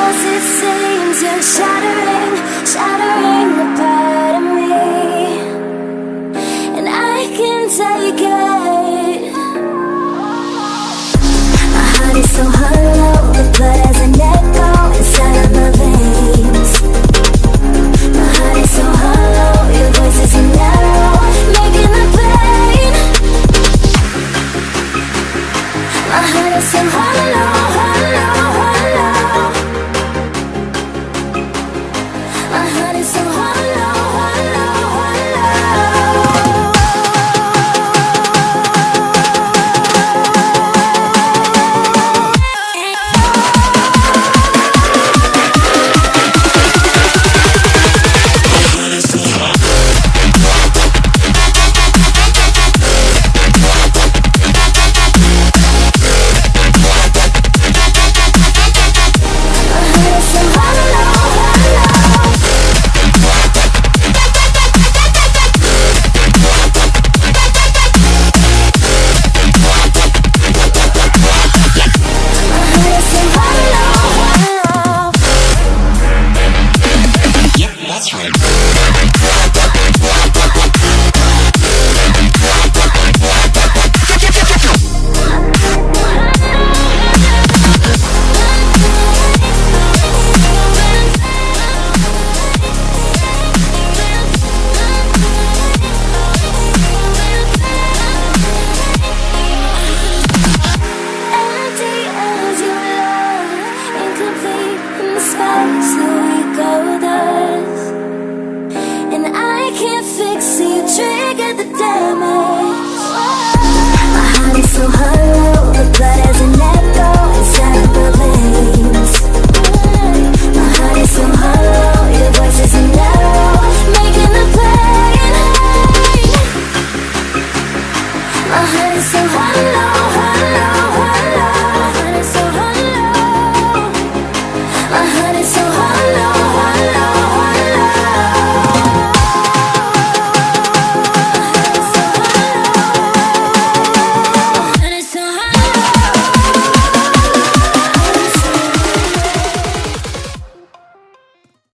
'cause it seems you're shattering, shattering a part of me, and I can take it. My heart is so hollow, the blood has an echo inside of my veins. My heart is so hollow, your voice is narrow, making the pain. My heart is so hollow, hollow, hollow. My heart is so hollow, hollow, so hollow.